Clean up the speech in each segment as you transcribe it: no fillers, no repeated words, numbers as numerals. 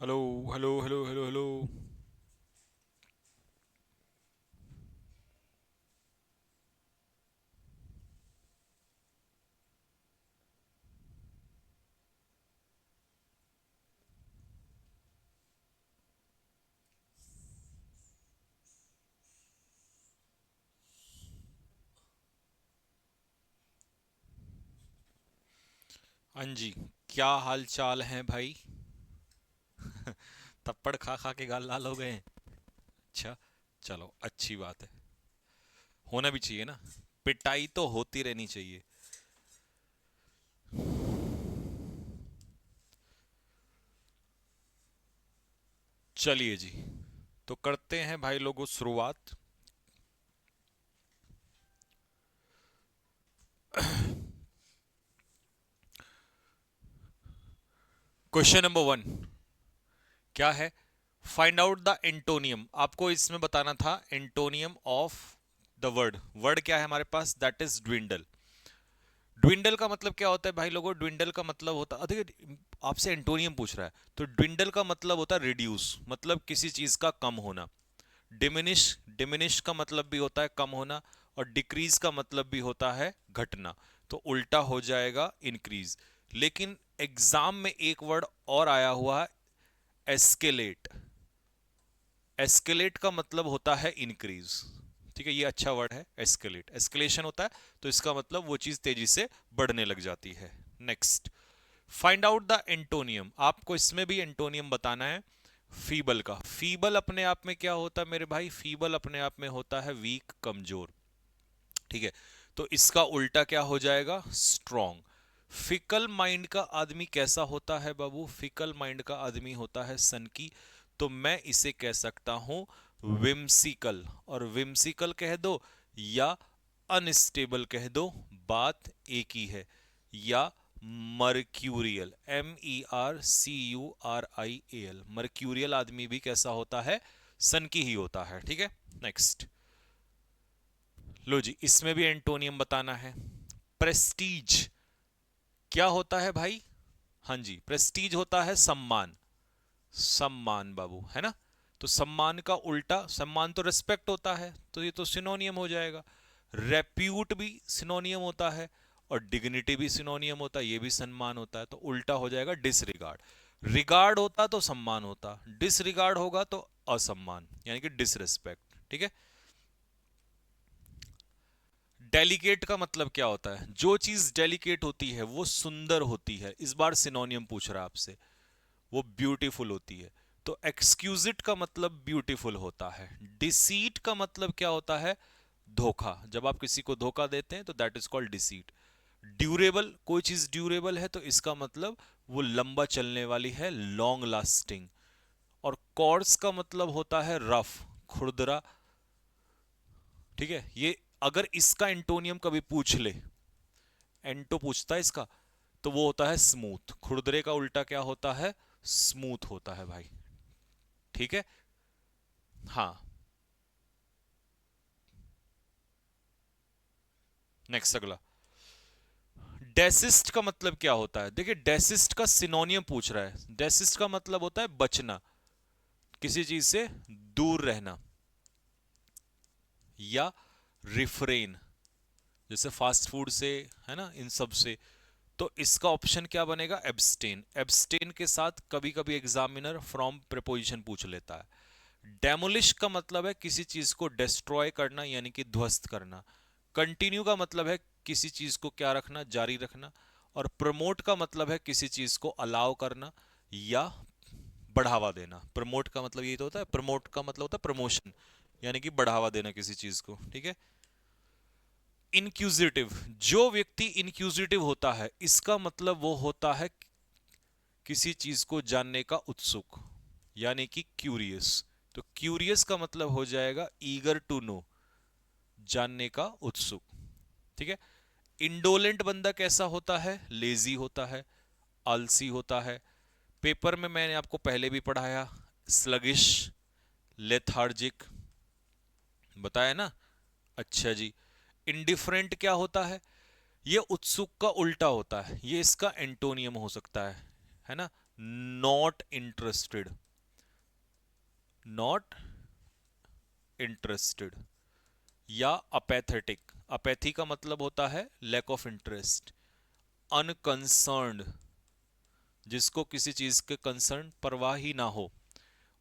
Hello hello hello hello hello. हाँ जी। क्या हाल चाल है भाई? थप्पड़ खा खा के गाल लाल हो गए हैं। अच्छा, चलो अच्छी बात है। होना भी चाहिए ना। पिटाई तो होती रहनी चाहिए। चलिए जी, तो करते हैं भाई लोगों शुरुआत। क्वेश्चन नंबर वन क्या है? Find out the antonym. आपको इसमें बताना था antonym of the word. Word क्या है हमारे पास? That is dwindle. ड्विंडल का मतलब क्या होता है भाई लोगों? ड्विंडल का मतलब होता है, देखिए आपसे एंटोनियम पूछ रहा है तो ड्विंडल का मतलब होता है रिड्यूस, मतलब किसी चीज का कम होना। डिमिनिश, डिमिनिश का मतलब भी होता है कम होना। और डिक्रीज का मतलब भी होता है घटना। तो उल्टा हो जाएगा इंक्रीज। लेकिन एग्जाम में एक वर्ड और आया हुआ है, एस्केलेट। एस्केलेट का मतलब होता है इंक्रीज। ठीक है, ये अच्छा वर्ड है एस्केलेट। एस्केलेशन होता है तो इसका मतलब वो चीज तेजी से बढ़ने लग जाती है। Next, find out the antonym. आपको इसमें भी एंटोनियम बताना है। फीबल का, फीबल अपने आप में क्या होता है मेरे भाई? फीबल अपने आप में होता है वीक, कमजोर। ठीक है, तो इसका उल्टा क्या हो जाएगा? स्ट्रॉन्ग। फिकल माइंड का आदमी कैसा होता है बाबू? फिकल माइंड का आदमी होता है सनकी। तो मैं इसे कह सकता हूं विम्सिकल। और विम्सिकल कह दो या अनस्टेबल कह दो, बात एक ही है। या मर्क्यूरियल, MERCURIAL, मर्क्यूरियल आदमी भी कैसा होता है? सनकी ही होता है। ठीक है, नेक्स्ट। लो जी, इसमें भी एंटोनियम बताना है। प्रेस्टीज क्या होता है भाई? हाँ जी, प्रेस्टीज होता है सम्मान। सम्मान बाबू, है ना? तो सम्मान का उल्टा, सम्मान तो रिस्पेक्ट होता है, तो ये तो सिनोनियम हो जाएगा। रेप्यूट भी सिनोनियम होता है। और डिग्निटी भी सिनोनियम होता है, ये भी सम्मान होता है, तो उल्टा हो जाएगा डिसरिगार्ड। रिगार्ड होता तो सम्मान होता, डिसरिगार्ड होगा तो असम्मान, यानी कि डिसरिस्पेक्ट। ठीक है। डेलिकेट का मतलब क्या होता है? जो चीज डेलिकेट होती है वो सुंदर होती है। इस बार सिनोनियम पूछ रहा है आपसे। वो ब्यूटीफुल होती है। तो एक्सक्यूजिट का मतलब ब्यूटीफुल होता है। डिसीट का मतलब क्या होता है? धोखा। जब आप किसी को धोखा देते हैं तो that is called deceit. Durable, कोई चीज ड्यूरेबल है तो इसका मतलब वो लंबा चलने वाली है, लॉन्ग लास्टिंग। और कॉर्स का मतलब होता है रफ, खुरदरा। ठीक है, ये अगर इसका एंटोनियम कभी पूछ ले, एंटो पूछता है इसका, तो वो होता है स्मूथ। खुरदरे का उल्टा क्या होता है? स्मूथ होता है भाई। ठीक है। हाँ, नेक्स्ट अगला। डेसिस्ट का मतलब क्या होता है? देखिए, डेसिस्ट का सिनोनियम पूछ रहा है। डेसिस्ट का मतलब होता है बचना, किसी चीज से दूर रहना। या रिफ्रेन, जैसे फास्ट फूड से, है ना, इन सब से। तो इसका ऑप्शन क्या बनेगा? एब्सटेन। एब्सटेन के साथ कभी कभी एग्जामिनर फ्रॉम प्रीपोजिशन पूछ लेता है। डेमोलिश का मतलब है किसी चीज को डिस्ट्रॉय करना, यानी कि ध्वस्त करना। कंटिन्यू का मतलब है किसी चीज को क्या रखना? जारी रखना। और प्रमोट का मतलब है किसी चीज को अलाउ करना या बढ़ावा देना। प्रमोट का मतलब यही तो होता है, प्रमोट का मतलब होता है प्रमोशन, यानी कि बढ़ावा देना किसी चीज को। ठीक है। इनक्यूजिटिव, जो व्यक्ति इनक्यूजिटिव होता है इसका मतलब वो होता है किसी चीज को जानने का उत्सुक, यानी कि क्यूरियस। तो क्यूरियस का मतलब हो जाएगा ईगर टू नो, जानने का उत्सुक। ठीक है। इंडोलेंट बंदा कैसा होता है? लेजी होता है, आलसी होता है। पेपर में मैंने आपको पहले भी पढ़ाया, स्लगिश, लेथार्जिक, बताया ना। अच्छा जी। इंडिफरेंट क्या होता है? ये उत्सुक का उल्टा होता है, ये इसका एंटोनियम हो सकता है है ना, नॉट इंटरेस्टेड, नॉट इंटरेस्टेड, या अपेथेटिक, अपैथी का मतलब होता है लैक ऑफ इंटरेस्ट, अनकंसर्न्ड, जिसको किसी चीज के कंसर्न परवाह ही ना हो,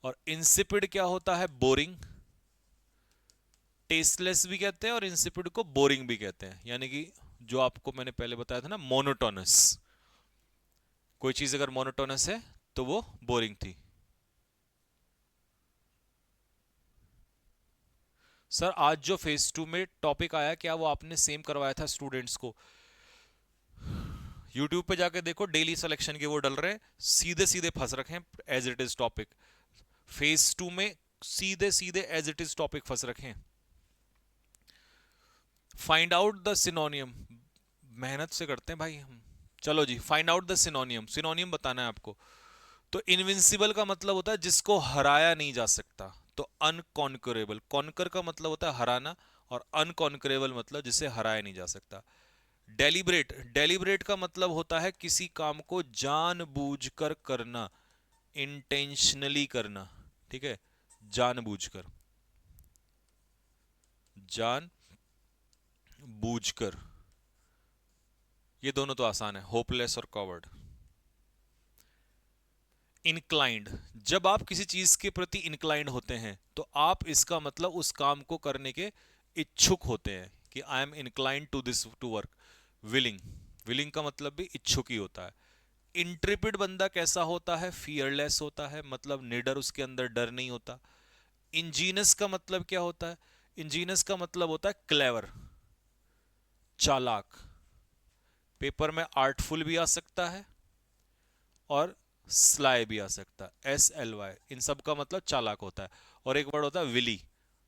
और इंसिपिड क्या होता है, बोरिंग, टेस्टलेस भी कहते हैं और इंसिपिड को बोरिंग भी कहते हैं, यानी कि जो आपको मैंने पहले बताया था ना, मोनोटोनस, कोई चीज अगर मोनोटोनस है तो वो बोरिंग थी। सर आज जो फेज 2 में टॉपिक आया, क्या वो आपने सेम करवाया था स्टूडेंट्स को? यूट्यूब पे जाके देखो, डेली सिलेक्शन के वो डल रहे हैं, सीधे सीधे फंस रखे हैं as it is topic, phase 2 में सीधे सीधे एज इट इज टॉपिक फंस रखे हैं। फाइंड आउट द सिनोनियम, मेहनत से करते हैं भाई हम। चलो जी, find out the synonym, synonym बताना है आपको। तो इनविंसिबल का मतलब होता है जिसको हराया नहीं जा सकता, तो अनकॉन्करेबल, कॉन्कर का मतलब होता है हराना, और अनकॉन्करेबल मतलब जिसे हराया नहीं जा सकता। डेलिब्रेट, डेलिब्रेट का मतलब होता है किसी काम को जानबूझकर करना, इंटेंशनली करना, ठीक है, जानबूझकर, जानबूझकर, ये दोनों तो आसान है, होपलेस और कवर्ड। इंक्लाइंड, जब आप किसी चीज के प्रति इंक्लाइंड होते हैं तो आप इसका मतलब उस काम को करने के इच्छुक होते हैं, कि I am inclined to this to work. Willing, willing का मतलब भी इच्छुक ही होता है। इंट्रिपिड बंदा कैसा होता है, फियरलेस होता है, मतलब निडर, उसके अंदर डर नहीं होता। इंजीनियस का मतलब क्या होता है, इंजीनियस का मतलब होता है क्लेवर, चालाक, पेपर में आर्टफुल भी आ सकता है और स्लाई भी आ सकता है, SLY, इन सब का मतलब चालाक होता है। और एक वर्ड होता है विली,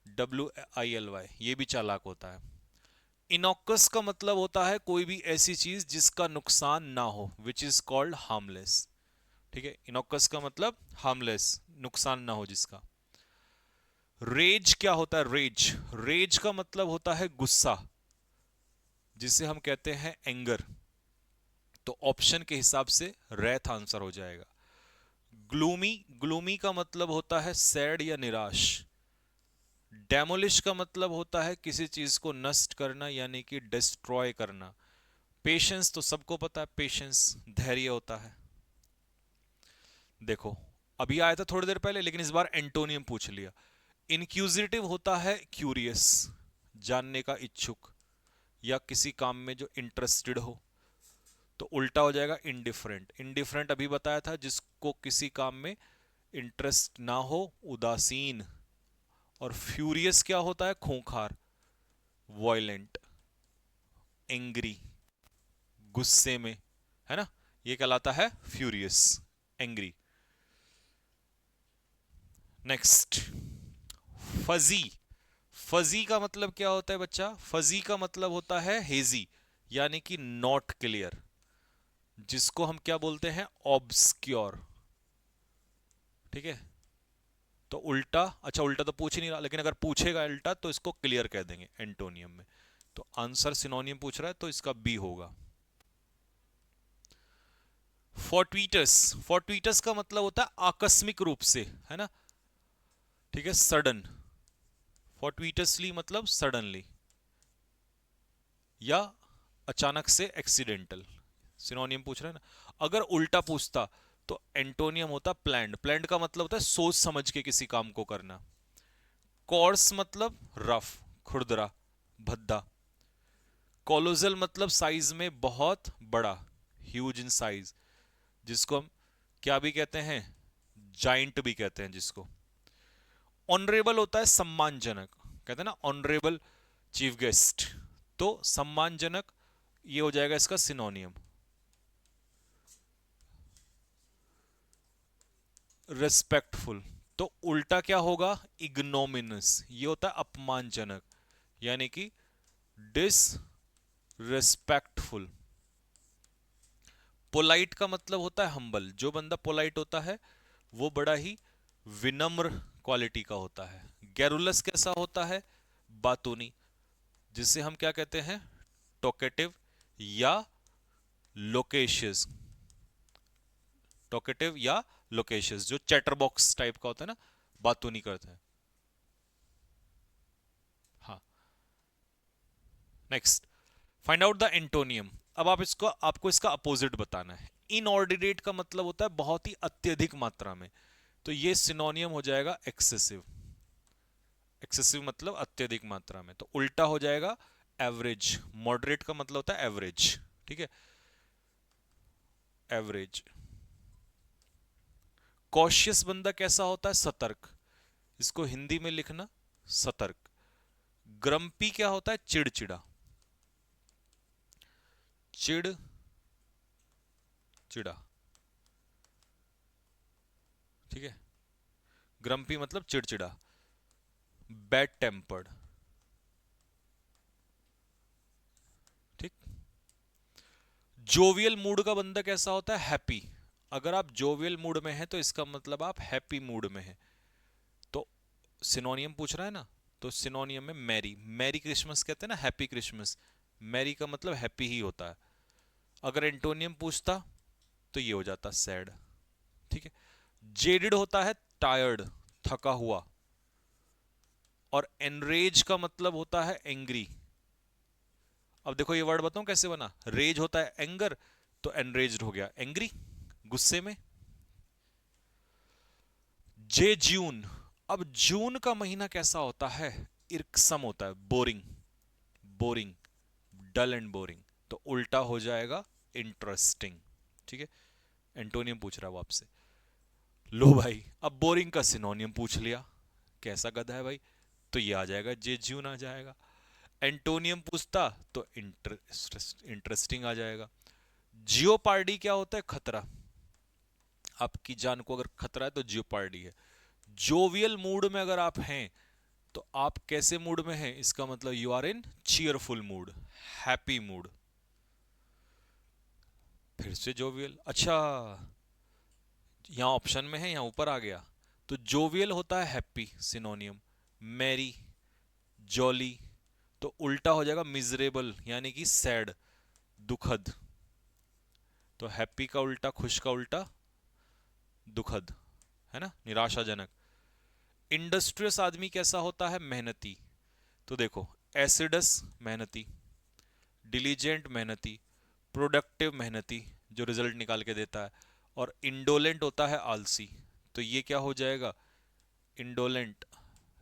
WILY, ये भी चालाक होता है। इनॉक्स का मतलब होता है कोई भी ऐसी चीज जिसका नुकसान ना हो, विच इज कॉल्ड हार्मलेस, ठीक है, इनॉक्स का मतलब हार्मलेस, नुकसान ना हो जिसका। रेज क्या होता है, रेज, रेज का मतलब होता है गुस्सा, जिसे हम कहते हैं एंगर, तो ऑप्शन के हिसाब से रेथ आंसर हो जाएगा। ग्लूमी, ग्लूमी का मतलब होता है सैड या निराश। डेमोलिश का मतलब होता है किसी चीज को नष्ट करना, यानी कि डिस्ट्रॉय करना। पेशेंस तो सबको पता है, पेशेंस धैर्य होता है। देखो, अभी आया था थोड़ी देर पहले, लेकिन इस बार एंटोनियम पूछ लिया। इनक्यूजिटिव होता है क्यूरियस, जानने का इच्छुक, या किसी काम में जो इंटरेस्टेड हो। तो उल्टा हो जाएगा इनडिफरेंट, इनडिफरेंट अभी बताया था जिसको किसी काम में इंटरेस्ट ना हो, उदासीन। और फ्यूरियस क्या होता है, खूंखार, वॉयलेंट, एंग्री, गुस्से में, है ना, ये कहलाता है furious, angry. Next, fuzzy, fuzzy का मतलब क्या होता है बच्चा, फजी का मतलब होता है हेजी, यानी कि नॉट क्लियर, जिसको हम क्या बोलते हैं, ऑब्सक्योर, ठीक है। तो उल्टा, अच्छा उल्टा तो पूछ ही नहीं रहा, लेकिन अगर पूछेगा उल्टा तो इसको क्लियर कह देंगे एंटोनियम में। तो आंसर सिनोनियम पूछ रहा है तो इसका बी होगा। फॉरट्वीटस, फॉरट्वीटस का मतलब होता है आकस्मिक रूप से, है ना, ठीक है, सडन, फॉरट्वीटसली मतलब सडनली, या अचानक से, एक्सीडेंटल। सिनोनियम पूछ रहा है ना। अगर उल्टा पूछता तो एंटोनियम होता प्लैंड, प्लैंड का मतलब होता है सोच समझ के किसी काम को करना। कॉर्स मतलब रफ, खुरदरा, भद्दा। कोलोजल मतलब साइज में बहुत बड़ा, ह्यूज इन साइज, जिसको हम क्या भी कहते हैं, जाइंट भी कहते हैं जिसको। ऑनरेबल होता है सम्मानजनक, कहते हैं ना ऑनरेबल चीफ गेस्ट, तो सम्मानजनक, ये हो जाएगा इसका सिनोनियम। रिस्पेक्टफुल, तो उल्टा क्या होगा, इग्नोमिनस, ये होता है अपमानजनक, यानी कि डिसरिस्पेक्टफुल। पोलाइट का मतलब होता है हम्बल, जो बंदा पोलाइट होता है वो बड़ा ही विनम्र क्वालिटी का होता है। गैरुलस कैसा होता है, बातूनी, जिसे हम क्या कहते हैं, टोकेटिव या लोकेशियस, टॉकेटिव या लोकेशियस, जो चैटर बॉक्स टाइप का होता है ना, बात तो नहीं करते हैं। हाँ, next, find out the antonym. अब आप इसको, आपको इसका अपोजिट बताना है। इनऑर्डिनेट का मतलब होता है बहुत ही अत्यधिक मात्रा में, तो ये सिनोनियम हो जाएगा एक्सेसिव। एक्सेसिव मतलब अत्यधिक मात्रा में, तो उल्टा हो जाएगा एवरेज। मॉडरेट का मतलब होता है एवरेज, ठीक है, एवरेज। कॉशियस बंदा कैसा होता है? सतर्क। इसको हिंदी में लिखना, सतर्क। ग्रम्पी क्या होता है? चिड़चिड़ा, चिड़ चिड़ा, ठीक है। ग्रम्पी मतलब चिड़चिड़ा। बैड टेम्पर्ड, ठीक। जोवियल मूड का बंदा कैसा होता है? हैप्पी। अगर आप जोवियल मूड में हैं तो इसका मतलब आप हैप्पी मूड में हैं। तो सिनोनियम पूछ रहा है ना, तो सिनोनियम में मैरी, मैरी क्रिसमस कहते हैं ना, हैप्पी क्रिसमस। मैरी का मतलब हैप्पी ही होता है। अगर एंटोनियम पूछता तो ये हो जाता सैड, ठीक है। जेडिड होता है टायर्ड, थका हुआ। और एनरेज का मतलब होता है एंग्री। अब देखो ये वर्ड बताऊं कैसे बना। रेज होता है एंगर, तो एनरेज्ड हो गया एंग्री, गुस्से में। जे जून। अब जून का महीना कैसा होता है? इर्कसम होता है, boring, boring, dull and boring. तो उल्टा हो जाएगा इंटरेस्टिंग, ठीक है। एंटोनियम पूछ रहा है वो आपसे। लो भाई, अब बोरिंग का सिनोनियम पूछ लिया, कैसा गधा है भाई, तो ये आ जाएगा, जे जून आ जाएगा। एंटोनियम पूछता तो इंटरेस्टिंग आ जाएगा। जियोपार्डी क्या होता है? खतरा। आपकी जान को अगर खतरा है तो जियोपार्डी है। जोवियल मूड में अगर आप हैं तो आप कैसे मूड में हैं? इसका मतलब you are in cheerful mood, happy mood. फिर से जोवियल, अच्छा, यहां ऑप्शन में है, यहां ऊपर आ गया। तो जोवियल होता है हैप्पी, सिनोनियम। मैरी, जॉली, तो उल्टा हो जाएगा मिजरेबल, यानी कि सैड, दुखद। तो हैप्पी का उल्टा, खुश का उल्टा दुखद, है ना, निराशाजनक। इंडस्ट्रियस आदमी कैसा होता है? मेहनती। तो देखो, एसिडस मेहनती, डिलीजेंट मेहनती, प्रोडक्टिव मेहनती, जो रिजल्ट निकाल के देता है। और इंडोलेंट होता है आलसी। तो ये क्या हो जाएगा? Indolent,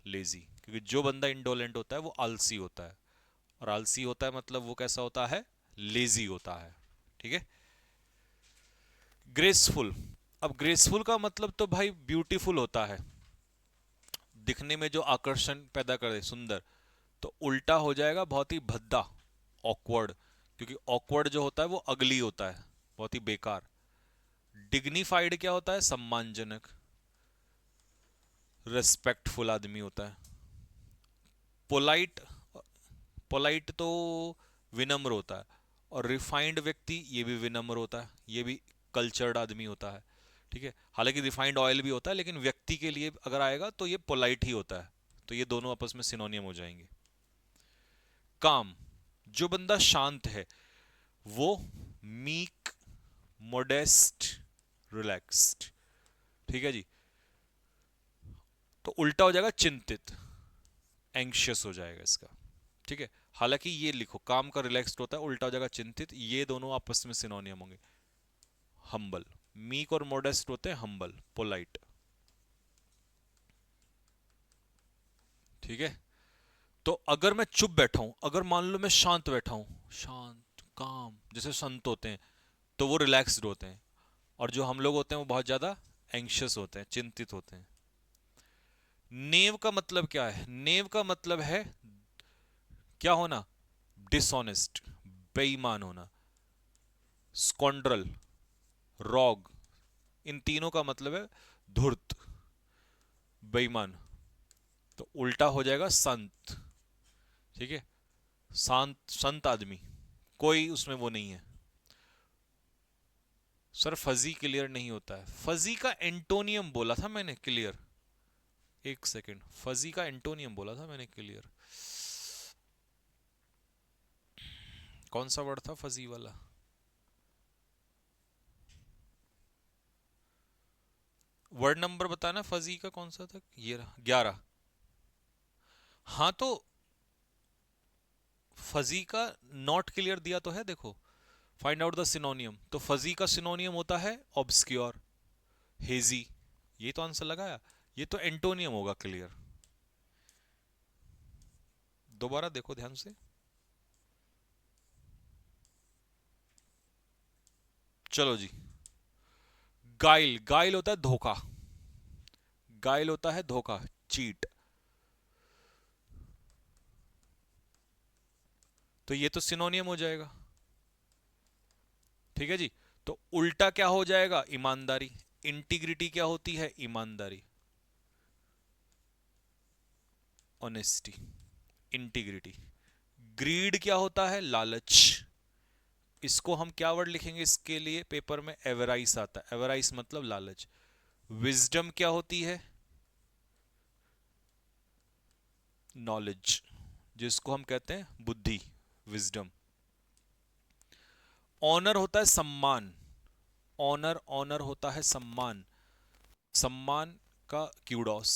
lazy. क्योंकि जो बंदा इंडोलेंट होता है वो आलसी होता है, और आलसी होता है मतलब वो कैसा होता है? लेजी होता है, ठीक है। ग्रेसफुल। अब ग्रेसफुल का मतलब तो भाई ब्यूटीफुल होता है, दिखने में जो आकर्षण पैदा करे, सुंदर। तो उल्टा हो जाएगा बहुत ही भद्दा, ऑकवर्ड। क्योंकि ऑकवर्ड जो होता है वो अगली होता है, बहुत ही बेकार। डिग्निफाइड क्या होता है? सम्मानजनक, रेस्पेक्टफुल आदमी होता है। पोलाइट, पोलाइट तो विनम्र होता है। और रिफाइंड व्यक्ति, ये भी विनम्र होता है, ये भी कल्चर्ड आदमी होता है, ठीक है। हालांकि रिफाइंड ऑयल भी होता है, लेकिन व्यक्ति के लिए अगर आएगा तो ये पोलाइट ही होता है। तो ये दोनों आपस में सिनोनियम हो जाएंगे। काम, जो बंदा शांत है वो मीक, मोडेस्ट, रिलैक्स्ड, ठीक है जी। तो उल्टा हो जाएगा चिंतित, एंग्शियस हो जाएगा इसका, ठीक है। हालांकि ये लिखो, काम का रिलैक्स्ड होता है, उल्टा हो जाएगा चिंतित, ये दोनों आपस में सिनोनियम होंगे। हम्बल, मीक और मोडेस्ट होते हैं हम्बल, पोलाइट, ठीक है। तो अगर मैं चुप बैठा हूं, अगर मान लो मैं शांत बैठा हूं, शांत काम, जैसे संत होते हैं, तो वो रिलैक्स्ड होते हैं। और जो हम लोग होते हैं वो बहुत ज्यादा एंग्शियस होते हैं, चिंतित होते हैं। नेव का मतलब क्या है? नेव का मतलब है क्या होना? डिसऑनेस्ट, बेईमान होना। स्कॉन्ड्रल, रॉग, इन तीनों का मतलब है धूर्त, बेईमान। तो उल्टा हो जाएगा संत, ठीक है। शांत, संत आदमी, कोई उसमें वो नहीं है। सर फजी क्लियर नहीं होता है। फजी का एंटोनियम बोला था मैंने, क्लियर। एक सेकंड, फजी का एंटोनियम बोला था मैंने, क्लियर। कौन सा वर्ड था फजी वाला? वर्ड नंबर बताना, फजी का कौन सा था, ये रहा 11। हाँ तो फजी का नॉट क्लियर दिया तो है, देखो फाइंड आउट द सिनोनियम, तो फजी का सिनोनियम होता है ऑब्सक्योर, हेजी, ये तो आंसर लगाया। ये तो एंटोनियम होगा क्लियर। दोबारा देखो ध्यान से। चलो जी, गाइल, गाइल होता है धोखा, गाइल होता है धोखा, चीट। तो ये तो सिनोनियम हो जाएगा, ठीक है जी। तो उल्टा क्या हो जाएगा, ईमानदारी। इंटीग्रिटी क्या होती है, ईमानदारी, ऑनेस्टी, इंटीग्रिटी। ग्रीड क्या होता है, लालच। इसको हम क्या वर्ड लिखेंगे इसके लिए, पेपर में एवराइस आता है, एवराइस मतलब लालच। विजडम क्या होती है, नॉलेज, जिसको हम कहते हैं बुद्धि, विजडम। ऑनर होता है सम्मान, ऑनर, ऑनर होता है सम्मान, सम्मान का क्यूडोस,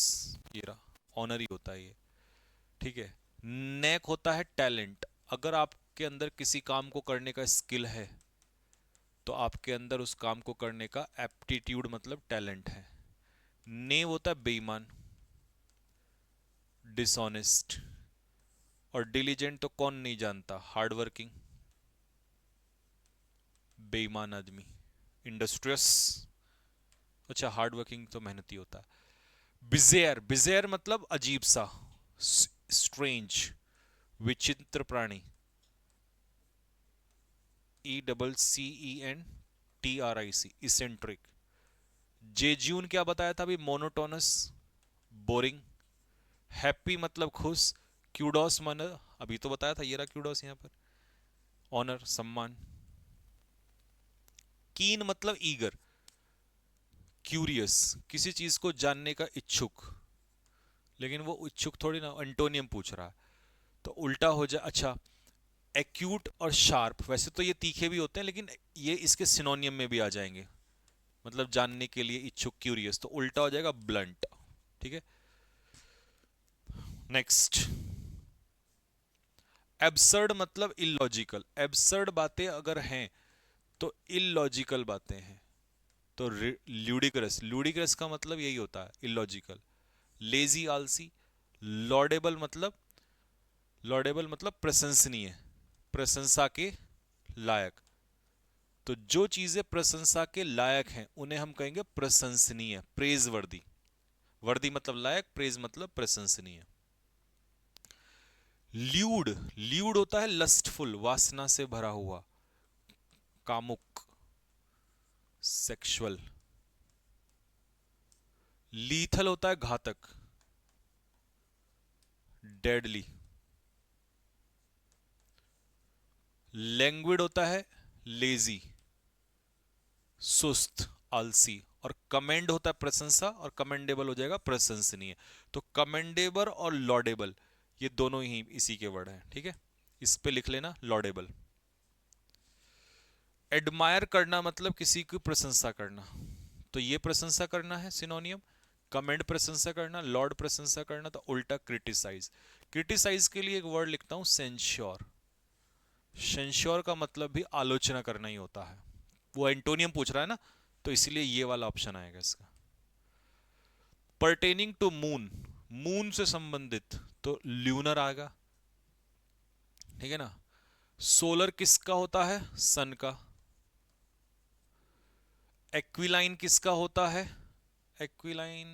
ये रहा ऑनर ही होता है ये, ठीक है। नेक होता है टैलेंट, अगर आपके अंदर किसी काम को करने का स्किल है तो आपके अंदर उस काम को करने का एप्टीट्यूड मतलब टैलेंट है। नेव होता है बेईमान, डिसऑनेस्ट। और डिलीजेंट तो कौन नहीं जानता, हार्ड वर्किंग, बेईमान आदमी, इंडस्ट्रियस। अच्छा हार्ड वर्किंग तो मेहनती होता है। बिजेयर, बिजेयर मतलब अजीब सा, स्ट्रेंज, विचित्र प्राणी, ECCENTRIC, इसेंट्रिक। जेज्यून क्या बताया था अभी, मोनोटोनस, बोरिंग। हैप्पी मतलब खुश, क्यूडोस मन, अभी तो बताया था, ये रहा क्यूडोस यहां पर, ऑनर, सम्मान। कीन मतलब ईगर, क्यूरियस, किसी चीज को जानने का इच्छुक, लेकिन वो इच्छुक थोड़ी ना, एंटोनियम पूछ रहा है तो उल्टा हो जाए। अच्छा, एक्यूट और शार्प, वैसे तो ये तीखे भी होते हैं लेकिन ये इसके सिनोनियम में भी आ जाएंगे, मतलब जानने के लिए इच्छुक, क्यूरियस, तो उल्टा हो जाएगा ब्लंट, ठीक है। नेक्स्ट, एब्सर्ड मतलब इलॉजिकल, एब्सर्ड बातें अगर हैं तो इलॉजिकल बातें हैं। तो ल्यूडिक्रस, ल्यूडिक्रस का मतलब यही होता है, इलॉजिकल। लेजी, आलसी। लॉडेबल मतलब, लॉडेबल मतलब प्रशंसनीय, प्रशंसा के लायक। तो जो चीजें प्रशंसा के लायक हैं उन्हें हम कहेंगे प्रशंसनीय, प्रेज वर्दी। वर्दी मतलब लायक, प्रेज मतलब प्रशंसनीय। ल्यूड, ल्यूड होता है लस्टफुल, वासना से भरा हुआ, कामुक, सेक्सुअल। लीथल होता है घातक, डेडली। लैंग्विड होता है लेजी, सुस्त, आलसी। और कमेंड होता है प्रशंसा, और कमेंडेबल हो जाएगा प्रशंसनीय। तो कमेंडेबल और लॉडेबल ये दोनों ही इसी के वर्ड हैं, ठीक है। इस पे लिख लेना लॉडेबल। एडमायर करना मतलब किसी की प्रशंसा करना, तो ये प्रशंसा करना है सिनोनियम। कमेंड प्रशंसा करना, लॉर्ड प्रशंसा करना, तो उल्टा क्रिटिसाइज। क्रिटिसाइज के लिए एक वर्ड लिखता हूं सेंश्योर, सेंश्योर का मतलब भी आलोचना करना ही होता है। वो एंटोनियम पूछ रहा है ना, तो इसलिए ये वाला ऑप्शन आएगा इसका। पर्टेनिंग टू मून, मून से संबंधित, तो ल्यूनर आएगा, ठीक है ना। सोलर किसका होता है, सन का। एक्विलाइन किसका होता है, एक्विलाइन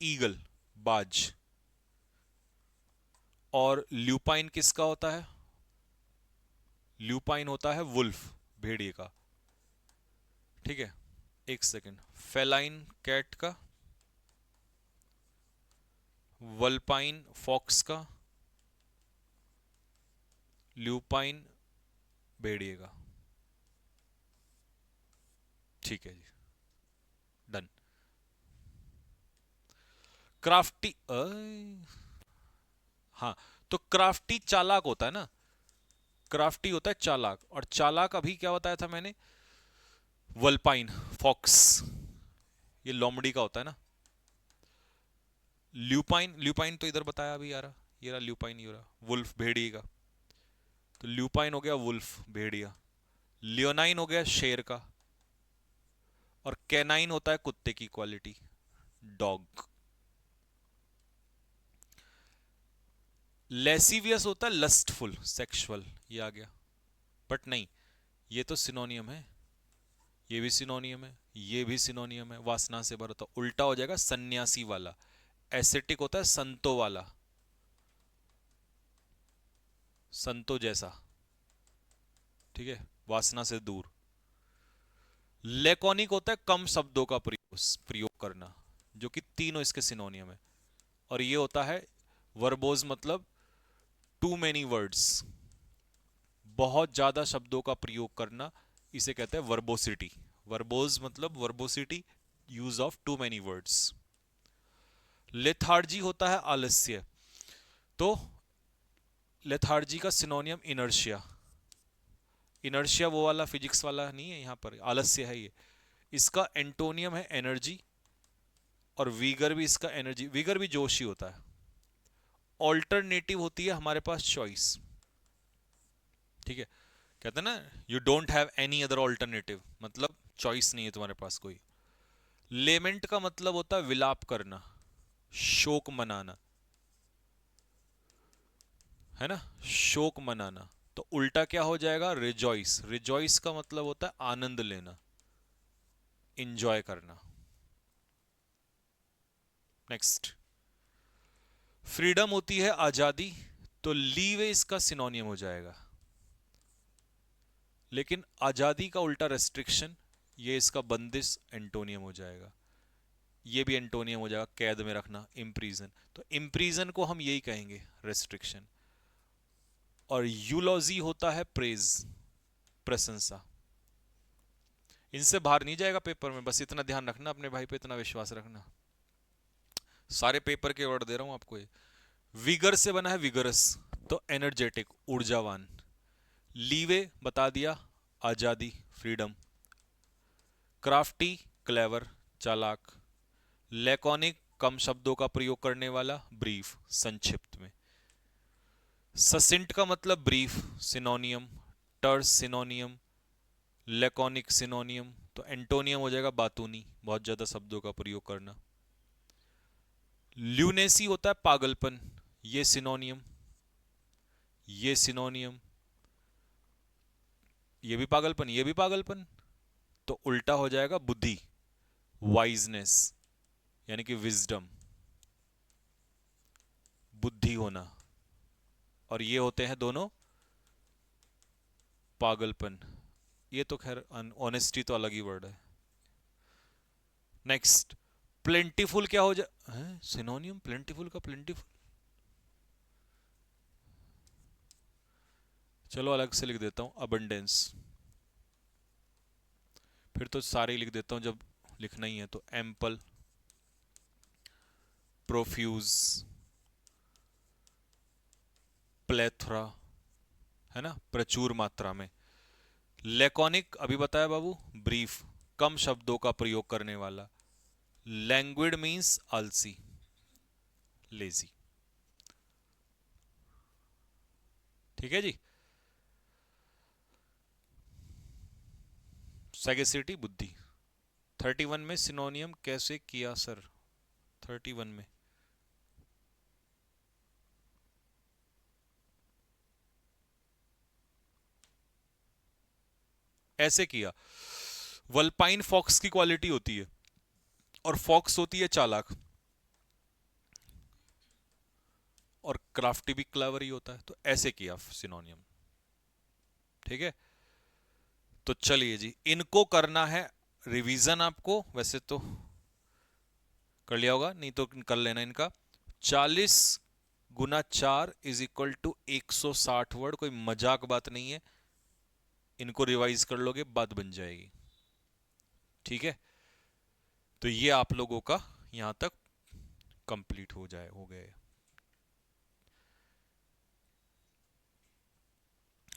ईगल, बाज। और ल्यूपाइन किसका होता है, ल्यूपाइन होता है वुल्फ, भेड़िए का, ठीक है। एक सेकेंड, फेलाइन कैट का, वल्पाइन फॉक्स का, ल्यूपाइन भेड़िए का, ठीक है जी, डन। क्राफ्टी, हाँ, तो क्राफ्टी चालाक होता है ना, क्राफ्टी होता है चालाक, और चालाक अभी क्या बताया था मैंने, वल्पाइन फॉक्स, ये लोमड़ी का होता है ना। ल्यूपाइन, ल्यूपाइन तो इधर बताया अभी यार, ये रहा ल्यूपाइन, ये रहा वुल्फ भेड़िए का। तो ल्यूपाइन हो गया वुल्फ भेड़िया, लियोनाइन हो गया शेर का, और कैनाइन होता है कुत्ते की क्वालिटी, डॉग। लेसिवियस होता है लस्टफुल, सेक्सुअल, ये आ गया। बट नहीं, ये तो सिनोनियम है, ये भी सिनोनियम है, ये भी सिनोनियम है, वासना से भरा, तो उल्टा हो जाएगा सन्यासी वाला। एसेटिक होता है संतो वाला, संतो जैसा, ठीक है, वासना से दूर। लेकोनिक होता है कम शब्दों का प्रयोग प्रयोग करना, जो कि तीनों इसके सिनोनियम है। और ये होता है वर्बोज, मतलब टू मेनी वर्ड्स, बहुत ज्यादा शब्दों का प्रयोग करना, इसे कहते हैं वर्बोसिटी। वर्बोज मतलब verbosity, use of too many words. Lethargy होता है आलस्य, तो लेथार्जी का सिनोनियम इनर्शिया। इनर्शिया वो वाला फिजिक्स वाला नहीं है, यहां पर आलस्य है ये। इसका एंटोनियम है एनर्जी, और वीगर भी इसका एनर्जी, वीगर भी जोश ही होता है। ऑल्टरनेटिव होती है हमारे पास चॉइस, ठीक है, कहते हैं ना you don't have any other alternative, मतलब चॉइस नहीं है तुम्हारे पास कोई। लेमेंट का मतलब होता है विलाप करना, शोक मनाना, है ना, शोक मनाना। तो उल्टा क्या हो जाएगा, रिजॉइस। रिजॉइस का मतलब होता है आनंद लेना, इंजॉय करना। नेक्स्ट, फ्रीडम होती है आजादी, तो लीवे इसका सिनोनियम हो जाएगा। लेकिन आजादी का उल्टा रेस्ट्रिक्शन, ये इसका बंदिश एंटोनियम हो जाएगा। ये भी एंटोनियम हो जाएगा, कैद में रखना, इम्प्रीजन। तो इम्प्रीजन को हम यही कहेंगे, रेस्ट्रिक्शन। और यूलॉजी होता है प्रेज, प्रशंसा। इनसे बाहर नहीं जाएगा पेपर में, बस इतना ध्यान रखना, अपने भाई पे इतना विश्वास रखना। सारे पेपर के वर्ड दे रहा हूं आपको ये। विगर से बना है विगरस, तो एनर्जेटिक, ऊर्जावान। लीवे बता दिया, आजादी, फ्रीडम। क्राफ्टी, क्लेवर, चालाक। लैकोनिक, कम शब्दों का प्रयोग करने वाला, ब्रीफ, संक्षिप्त में। ससिंट का मतलब ब्रीफ, सिनोनियम। टर्स सिनोनियम, लैकोनिक सिनोनियम। तो एंटोनियम हो जाएगा बातूनी, बहुत ज्यादा शब्दों का प्रयोग करना। ल्यूनेसी होता है पागलपन, ये सिनोनियम, ये सिनोनियम। ये भी पागलपन, ये भी पागलपन, तो उल्टा हो जाएगा बुद्धि, वाइजनेस, यानी कि विजडम, बुद्धि होना। और ये होते हैं दोनों पागलपन। ये तो खैर ऑनेस्टी तो अलग ही वर्ड है। नेक्स्ट, प्लेंटीफुल क्या हो जाए, सिनोनियम प्लेंटीफुल का, प्लेंटीफुल, चलो अलग से लिख देता हूं, अबंडेंस। फिर तो सारे ही लिख देता हूं जब लिखना ही है तो। एम्पल, प्रोफ्यूज, प्लेथरा, है ना, प्रचुर मात्रा में। लैकोनिक अभी बताया बाबू, ब्रीफ, कम शब्दों का प्रयोग करने वाला। लैंग्विड मींस आलसी, लेजी। ठीक है जी। सैगेसिटी, बुद्धि। 31 में सिनोनियम कैसे किया सर, 31 में ऐसे किया। वल्पाइन फॉक्स की क्वालिटी होती है, और फॉक्स होती है चालाक, और क्राफ्टी भी क्लेवर ही होता है, तो ऐसे किया सिनोनियम। ठीक है, तो चलिए जी, इनको करना है रिवीजन आपको, वैसे तो कर लिया होगा, नहीं तो कर लेना इनका। 40 गुना 4 इज इक्वल टू 160 वर्ड, कोई मजाक बात नहीं है। इनको रिवाइज कर लोगे, बात बन जाएगी। ठीक है, तो ये आप लोगों का यहां तक कंप्लीट हो गए।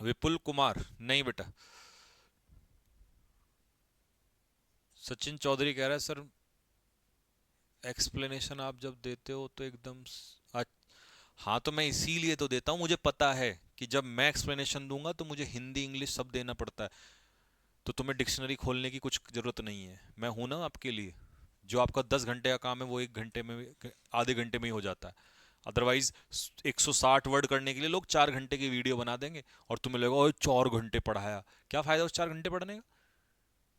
विपुल कुमार, नहीं बेटा, सचिन चौधरी कह रहा है सर एक्सप्लेनेशन आप जब देते हो तो एकदम हाँ तो मैं इसीलिए तो देता हूँ, मुझे पता है कि जब मैं एक्सप्लेनेशन दूंगा तो मुझे हिंदी इंग्लिश सब देना पड़ता है, तो तुम्हें डिक्शनरी खोलने की कुछ जरूरत नहीं है, मैं हूं ना आपके लिए। जो आपका 10 घंटे का काम है वो 1 घंटे में, आधे घंटे में ही हो जाता है। अदरवाइज 160 वर्ड करने के लिए लोग 4 घंटे की वीडियो बना देंगे और तुम्हें लगेगा ओए 4 घंटे पढ़ाया। क्या फायदा उस 4 घंटे पढ़ने का?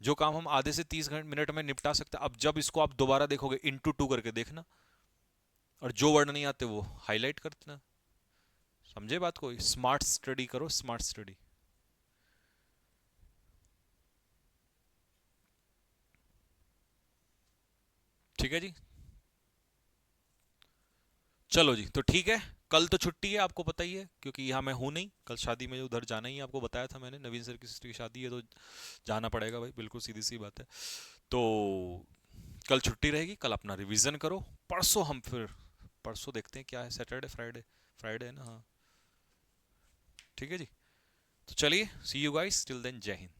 जो काम हम आधे से 30 मिनट में निपटा सकते हैं, अब जब इसको आप दोबारा देखोगे इंटू टू करके देखना, और जो वर्ड नहीं आते वो हाईलाइट कर देना। समझे बात को? स्मार्ट स्टडी करो, स्मार्ट स्टडी। ठीक है जी। चलो जी, तो ठीक है। कल तो छुट्टी है, आपको पता ही है, क्योंकि यहाँ मैं हूँ नहीं, कल शादी में उधर जाना ही है, आपको बताया था मैंने, नवीन सर की सिस्टर की शादी है तो जाना पड़ेगा भाई, बिल्कुल सीधी सी बात है। तो कल छुट्टी रहेगी, कल अपना रिवीजन करो। परसों हम फिर, परसों देखते हैं क्या है, सैटरडे फ्राइडे, फ्राइडे है ना, हाँ। ठीक है जी। तो चलिए, सी यू गाइस, टिल देन, जय हिंद।